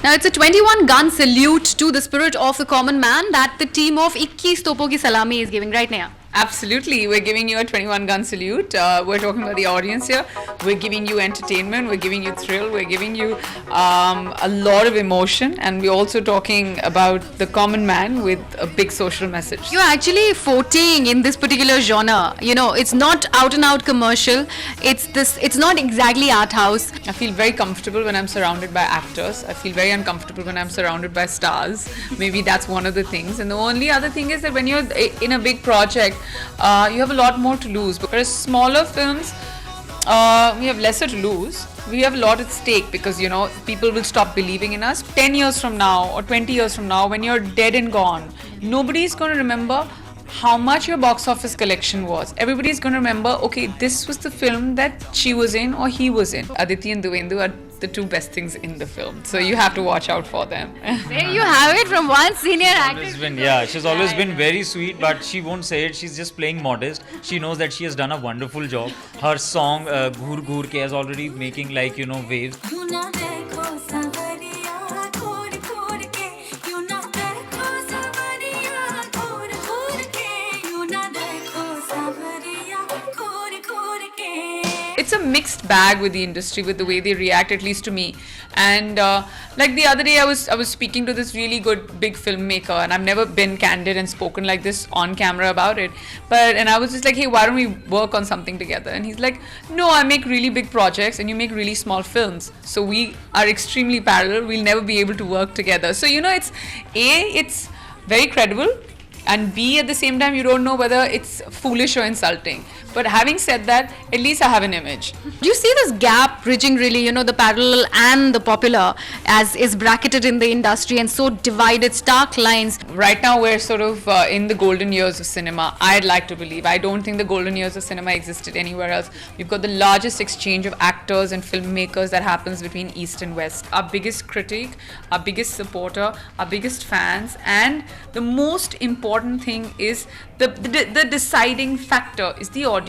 Now, it's a 21 gun salute to the spirit of the common man that the team of 21 Topo Ki Salami is giving right now. Absolutely. We're giving you a 21 gun salute. We're talking about the audience here. We're giving you entertainment. We're giving you thrill. We're giving you a lot of emotion. And we're also talking about the common man with a big social message. You're actually 14 in this particular genre. You know, it's not out and out commercial. It's not exactly art house. I feel very comfortable when I'm surrounded by actors. I feel very uncomfortable when I'm surrounded by stars. Maybe that's one of the things. And the only other thing is that when you're in a big project, you have a lot more to lose. Whereas smaller films, we have lesser to lose. We have a lot at stake because, you know, people will stop believing in us. 10 years from now or 20 years from now, when you're dead and gone, nobody's going to remember how much your box office collection was. Everybody's going to remember, okay, this was the film that she was in or he was in. Aditi and Duvendu are the two best things in the film. So you have to watch out for them. There you have it from one senior actor. She's always been very sweet, but she won't say it. She's just playing modest. She knows that she has done a wonderful job. Her song Ghur Ghur Ke is already making waves. It's a mixed bag with the industry, with the way they react, at least to me. And like the other day, I was speaking to this really good big filmmaker, and I've never been candid and spoken like this on camera about it. And I was just like, hey, why don't we work on something together? And he's like, no, I make really big projects, and you make really small films. So we are extremely parallel. We'll never be able to work together. So you know, it's very credible. And B, at the same time, you don't know whether it's foolish or insulting. But having said that, at least I have an image. Do you see this gap bridging really, you know, the parallel and the popular as is bracketed in the industry and so divided, stark lines? Right now, we're sort of in the golden years of cinema. I'd like to believe. I don't think the golden years of cinema existed anywhere else. We've got the largest exchange of actors and filmmakers that happens between East and West. Our biggest critic, our biggest supporter, our biggest fans, and the most important thing is the deciding factor is the audience.